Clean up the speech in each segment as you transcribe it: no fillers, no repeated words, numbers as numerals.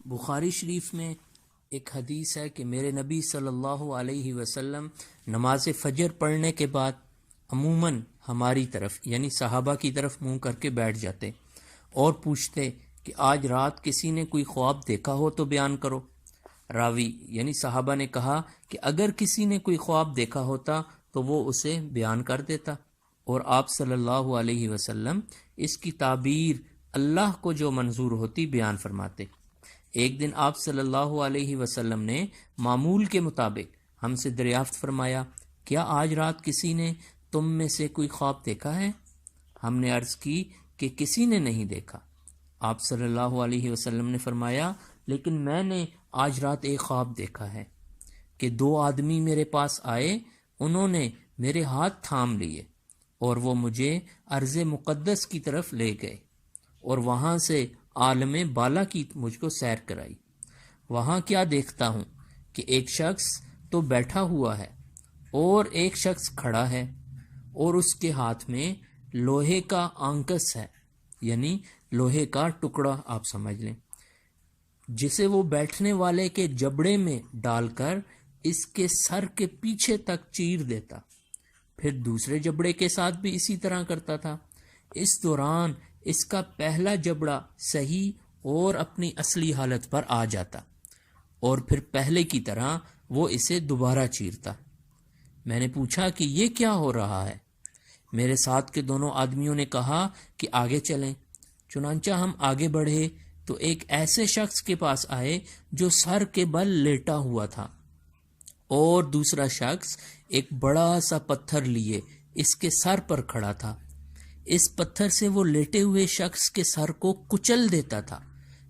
بخاری شریف میں ایک حدیث ہے کہ میرے نبی صلی اللہ علیہ وسلم نماز فجر پڑھنے کے بعد عموماً ہماری طرف یعنی صحابہ کی طرف منہ کر کے بیٹھ جاتے اور پوچھتے کہ آج رات کسی نے کوئی خواب دیکھا ہو تو بیان کرو۔ راوی یعنی صحابہ نے کہا کہ اگر کسی نے کوئی خواب دیکھا ہوتا تو وہ اسے بیان کر دیتا، اور آپ صلی اللہ علیہ وسلم اس کی تعبیر اللہ کو جو منظور ہوتی بیان فرماتے۔ ایک دن آپ صلی اللہ علیہ وسلم نے معمول کے مطابق ہم سے دریافت فرمایا، کیا آج رات کسی نے تم میں سے کوئی خواب دیکھا ہے؟ ہم نے عرض کی کہ کسی نے نہیں دیکھا۔ آپ صلی اللہ علیہ وسلم نے فرمایا، لیکن میں نے آج رات ایک خواب دیکھا ہے کہ دو آدمی میرے پاس آئے، انہوں نے میرے ہاتھ تھام لیے اور وہ مجھے ارض مقدس کی طرف لے گئے اور وہاں سے عالم بالا کی مجھ کو سیر کرائی۔ وہاں کیا دیکھتا ہوں کہ ایک شخص تو بیٹھا ہوا ہے اور ایک شخص کھڑا ہے، اور اس کے ہاتھ میں لوہے کا آنکس ہے، یعنی لوہے کا ٹکڑا آپ سمجھ لیں، جسے وہ بیٹھنے والے کے جبڑے میں ڈال کر اس کے سر کے پیچھے تک چیر دیتا، پھر دوسرے جبڑے کے ساتھ بھی اسی طرح کرتا تھا۔ اس دوران اس کا پہلا جبڑا صحیح اور اپنی اصلی حالت پر آ جاتا اور پھر پہلے کی طرح وہ اسے دوبارہ چیرتا۔ میں نے پوچھا کہ یہ کیا ہو رہا ہے؟ میرے ساتھ کے دونوں آدمیوں نے کہا کہ آگے چلیں۔ چنانچہ ہم آگے بڑھے تو ایک ایسے شخص کے پاس آئے جو سر کے بل لیٹا ہوا تھا، اور دوسرا شخص ایک بڑا سا پتھر لیے اس کے سر پر کھڑا تھا۔ اس پتھر سے وہ لیٹے ہوئے شخص کے سر کو کچل دیتا تھا۔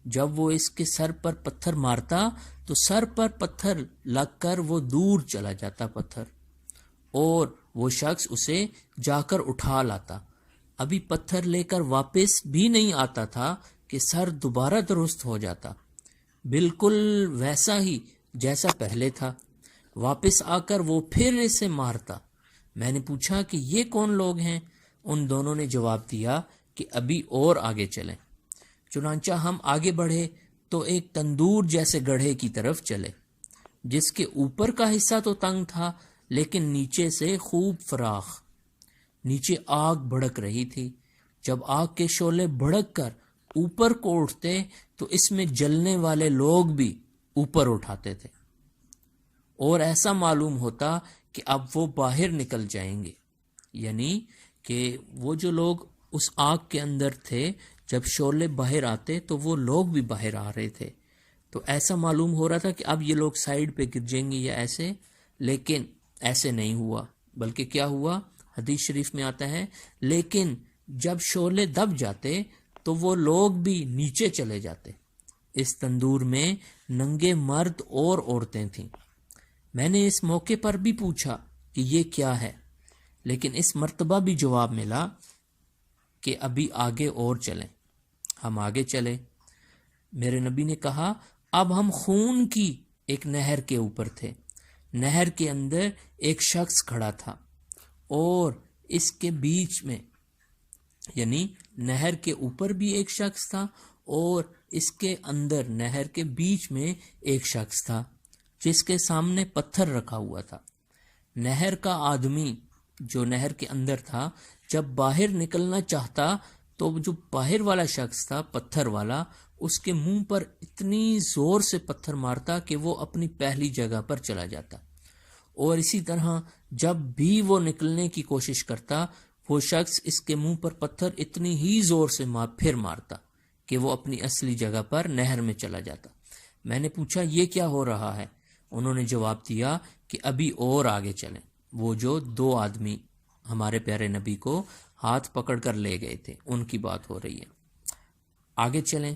جب وہ اس کے سر پر پتھر مارتا تو سر پر پتھر لگ کر وہ دور چلا جاتا پتھر، اور وہ شخص اسے جا کر اٹھا لاتا۔ ابھی پتھر لے کر واپس بھی نہیں آتا تھا کہ سر دوبارہ درست ہو جاتا، بالکل ویسا ہی جیسا پہلے تھا۔ واپس آ کر وہ پھر اسے مارتا۔ میں نے پوچھا کہ یہ کون لوگ ہیں؟ ان دونوں نے جواب دیا کہ ابھی اور آگے چلیں۔ چنانچہ ہم آگے بڑھے تو ایک تندور جیسے گڑھے کی طرف چلے، جس کے اوپر کا حصہ تو تنگ تھا لیکن نیچے سے خوب فراخ۔ نیچے آگ بھڑک رہی تھی۔ جب آگ کے شعلے بھڑک کر اوپر کو اٹھتے تو اس میں جلنے والے لوگ بھی اوپر اٹھاتے تھے، اور ایسا معلوم ہوتا کہ اب وہ باہر نکل جائیں گے، یعنی کہ وہ جو لوگ اس آگ کے اندر تھے جب شعلے باہر آتے تو وہ لوگ بھی باہر آ رہے تھے، تو ایسا معلوم ہو رہا تھا کہ اب یہ لوگ سائیڈ پہ گر جائیں گے یا ایسے، لیکن ایسے نہیں ہوا۔ بلکہ کیا ہوا؟ حدیث شریف میں آتا ہے، لیکن جب شعلے دب جاتے تو وہ لوگ بھی نیچے چلے جاتے۔ اس تندور میں ننگے مرد اور عورتیں تھیں۔ میں نے اس موقع پر بھی پوچھا کہ یہ کیا ہے، لیکن اس مرتبہ بھی جواب ملا کہ ابھی آگے اور چلیں۔ ہم آگے چلے۔ میرے نبی نے کہا، اب ہم خون کی ایک نہر کے اوپر تھے۔ نہر کے اندر ایک شخص کھڑا تھا، اور اس کے بیچ میں یعنی نہر کے اوپر بھی ایک شخص تھا، اور اس کے اندر نہر کے بیچ میں ایک شخص تھا جس کے سامنے پتھر رکھا ہوا تھا۔ نہر کا آدمی جو نہر کے اندر تھا جب باہر نکلنا چاہتا تو جو باہر والا شخص تھا پتھر والا، اس کے منہ پر اتنی زور سے پتھر مارتا کہ وہ اپنی پہلی جگہ پر چلا جاتا، اور اسی طرح جب بھی وہ نکلنے کی کوشش کرتا وہ شخص اس کے منہ پر پتھر اتنی ہی زور سے پھر مارتا کہ وہ اپنی اصلی جگہ پر نہر میں چلا جاتا۔ میں نے پوچھا یہ کیا ہو رہا ہے؟ انہوں نے جواب دیا کہ ابھی اور آگے چلیں۔ وہ جو دو آدمی ہمارے پیارے نبی کو ہاتھ پکڑ کر لے گئے تھے ان کی بات ہو رہی ہے۔ آگے چلیں۔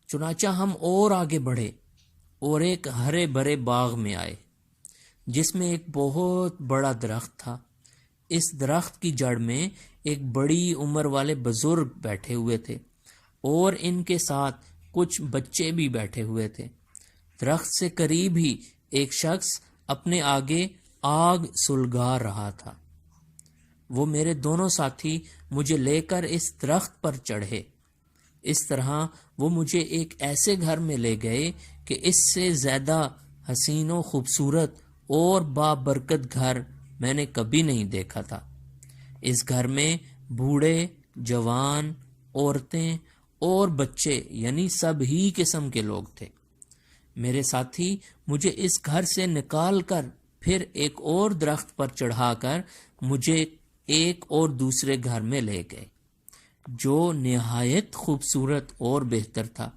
چنانچہ ہم اور آگے بڑھے اور ایک ہرے بھرے باغ میں آئے جس میں ایک بہت بڑا درخت تھا۔ اس درخت کی جڑ میں ایک بڑی عمر والے بزرگ بیٹھے ہوئے تھے، اور ان کے ساتھ کچھ بچے بھی بیٹھے ہوئے تھے۔ درخت سے قریب ہی ایک شخص اپنے آگے آگ سلگا رہا تھا۔ وہ میرے دونوں ساتھی مجھے لے کر اس درخت پر چڑھے۔ اس طرح وہ مجھے ایک ایسے گھر میں لے گئے کہ اس سے زیادہ حسین و خوبصورت اور بابرکت گھر میں نے کبھی نہیں دیکھا تھا۔ اس گھر میں بوڑھے، جوان، عورتیں اور بچے یعنی سب ہی قسم کے لوگ تھے۔ میرے ساتھی مجھے اس گھر سے نکال کر پھر ایک اور درخت پر چڑھا کر مجھے ایک اور دوسرے گھر میں لے گئے جو نہایت خوبصورت اور بہتر تھا۔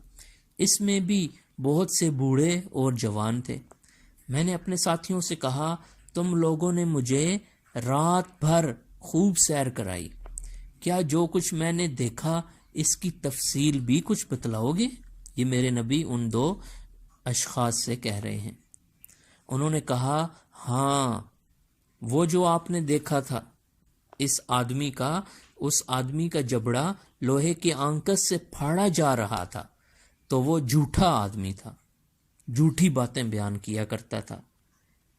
اس میں بھی بہت سے بوڑھے اور جوان تھے۔ میں نے اپنے ساتھیوں سے کہا، تم لوگوں نے مجھے رات بھر خوب سیر کرائی، کیا جو کچھ میں نے دیکھا اس کی تفصیل بھی کچھ بتلاؤ گے؟ یہ میرے نبی ان دو اشخاص سے کہہ رہے ہیں۔ انہوں نے کہا، ہاں، وہ جو آپ نے دیکھا تھا اس آدمی کا جبڑا لوہے کی آنکس سے پھاڑا جا رہا تھا تو وہ جھوٹا آدمی تھا، جھوٹی باتیں بیان کیا کرتا تھا۔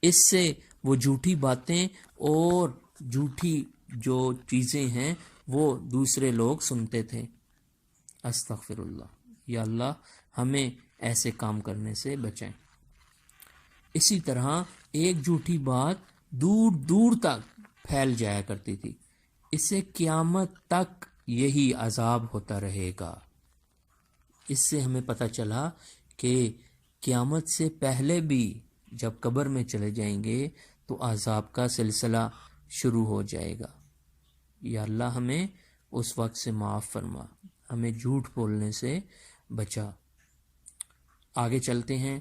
اس سے وہ جھوٹی باتیں اور جھوٹی جو چیزیں ہیں وہ دوسرے لوگ سنتے تھے۔ استغفر اللہ، یا اللہ ہمیں ایسے کام کرنے سے بچائیں۔ اسی طرح ایک جھوٹی بات دور دور تک پھیل جایا کرتی تھی، اس سے قیامت تک یہی عذاب ہوتا رہے گا۔ اس سے ہمیں پتہ چلا کہ قیامت سے پہلے بھی جب قبر میں چلے جائیں گے تو عذاب کا سلسلہ شروع ہو جائے گا۔ یا اللہ ہمیں اس وقت سے معاف فرما، ہمیں جھوٹ بولنے سے بچا۔ آگے چلتے ہیں۔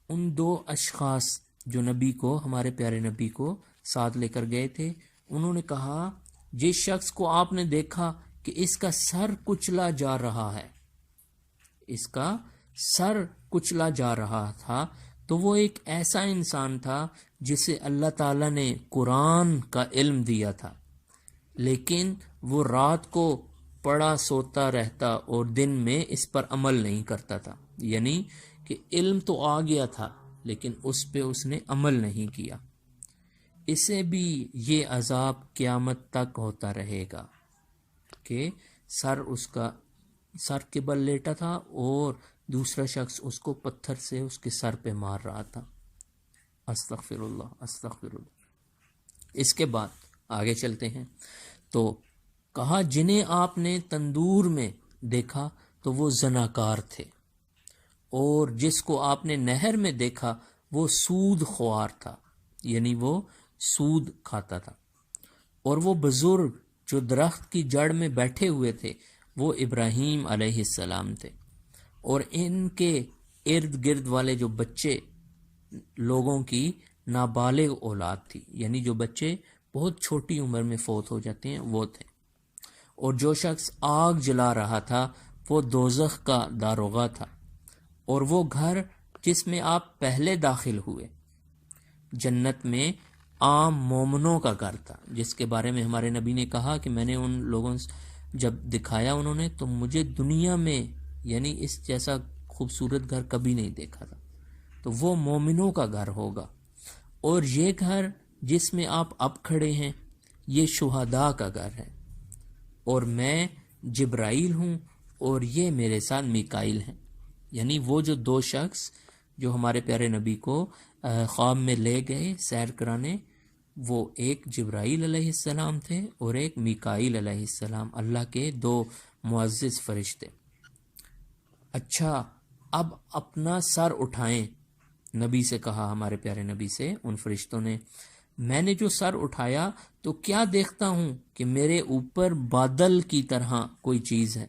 ان دو اشخاص جو نبی کو، ہمارے پیارے نبی کو ساتھ لے کر گئے تھے، انہوں نے کہا، جس شخص کو آپ نے دیکھا کہ اس کا سر کچلا جا رہا ہے، اس کا سر کچلا جا رہا تھا، تو وہ ایک ایسا انسان تھا جسے اللہ تعالیٰ نے قرآن کا علم دیا تھا، لیکن وہ رات کو پڑا سوتا رہتا اور دن میں اس پر عمل نہیں کرتا تھا۔ یعنی کہ علم تو آ گیا تھا لیکن اس پہ اس نے عمل نہیں کیا۔ اسے بھی یہ عذاب قیامت تک ہوتا رہے گا کہ سر کے بل لیٹا تھا اور دوسرا شخص اس کو پتھر سے اس کے سر پہ مار رہا تھا۔ استغفر اللہ، استغفر اللہ۔ اس کے بعد آگے چلتے ہیں تو کہا، جنہیں آپ نے تندور میں دیکھا تو وہ زناکار تھے، اور جس کو آپ نے نہر میں دیکھا وہ سود خوار تھا، یعنی وہ سود کھاتا تھا، اور وہ بزرگ جو درخت کی جڑ میں بیٹھے ہوئے تھے وہ ابراہیم علیہ السلام تھے، اور ان کے ارد گرد والے جو بچے لوگوں کی نابالغ اولاد تھی، یعنی جو بچے بہت چھوٹی عمر میں فوت ہو جاتے ہیں وہ تھے، اور جو شخص آگ جلا رہا تھا وہ دوزخ کا داروغہ تھا، اور وہ گھر جس میں آپ پہلے داخل ہوئے جنت میں عام مومنوں کا گھر تھا، جس کے بارے میں ہمارے نبی نے کہا کہ میں نے ان لوگوں سے جب دکھایا انہوں نے تو مجھے دنیا میں یعنی اس جیسا خوبصورت گھر کبھی نہیں دیکھا تھا، تو وہ مومنوں کا گھر ہوگا، اور یہ گھر جس میں آپ اب کھڑے ہیں یہ شہداء کا گھر ہے، اور میں جبرائیل ہوں اور یہ میرے ساتھ میکائیل ہیں۔ یعنی وہ جو دو شخص جو ہمارے پیارے نبی کو خواب میں لے گئے سیر کرانے، وہ ایک جبرائیل علیہ السلام تھے اور ایک میکائیل علیہ السلام، اللہ کے دو معزز فرشتے۔ اچھا، اب اپنا سر اٹھائیں، نبی سے کہا، ہمارے پیارے نبی سے ان فرشتوں نے۔ میں نے جو سر اٹھایا تو کیا دیکھتا ہوں کہ میرے اوپر بادل کی طرح کوئی چیز ہے۔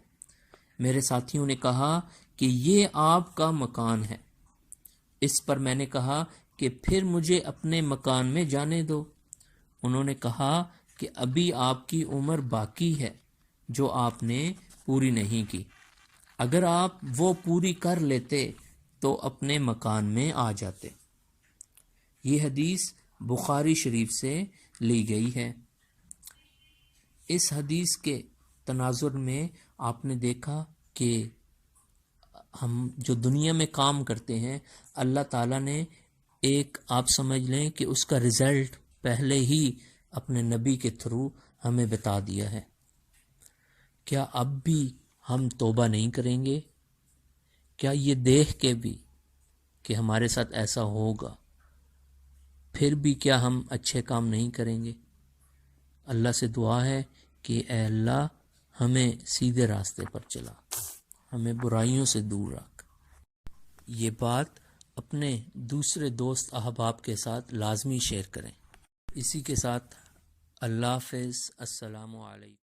میرے ساتھیوں نے کہا کہ یہ آپ کا مکان ہے۔ اس پر میں نے کہا کہ پھر مجھے اپنے مکان میں جانے دو۔ انہوں نے کہا کہ ابھی آپ کی عمر باقی ہے جو آپ نے پوری نہیں کی، اگر آپ وہ پوری کر لیتے تو اپنے مکان میں آ جاتے۔ یہ حدیث بخاری شریف سے لی گئی ہے۔ اس حدیث کے تناظر میں آپ نے دیکھا کہ ہم جو دنیا میں کام کرتے ہیں اللہ تعالیٰ نے ایک، آپ سمجھ لیں کہ اس کا رزلٹ پہلے ہی اپنے نبی کے تھرو ہمیں بتا دیا ہے۔ کیا اب بھی ہم توبہ نہیں کریں گے؟ کیا یہ دیکھ کے بھی کہ ہمارے ساتھ ایسا ہوگا پھر بھی کیا ہم اچھے کام نہیں کریں گے؟ اللہ سے دعا ہے کہ اے اللہ ہمیں سیدھے راستے پر چلا، ہمیں برائیوں سے دور رکھ۔ یہ بات اپنے دوسرے دوست احباب کے ساتھ لازمی شیئر کریں۔ اسی کے ساتھ اللہ حافظ، السلام علیکم۔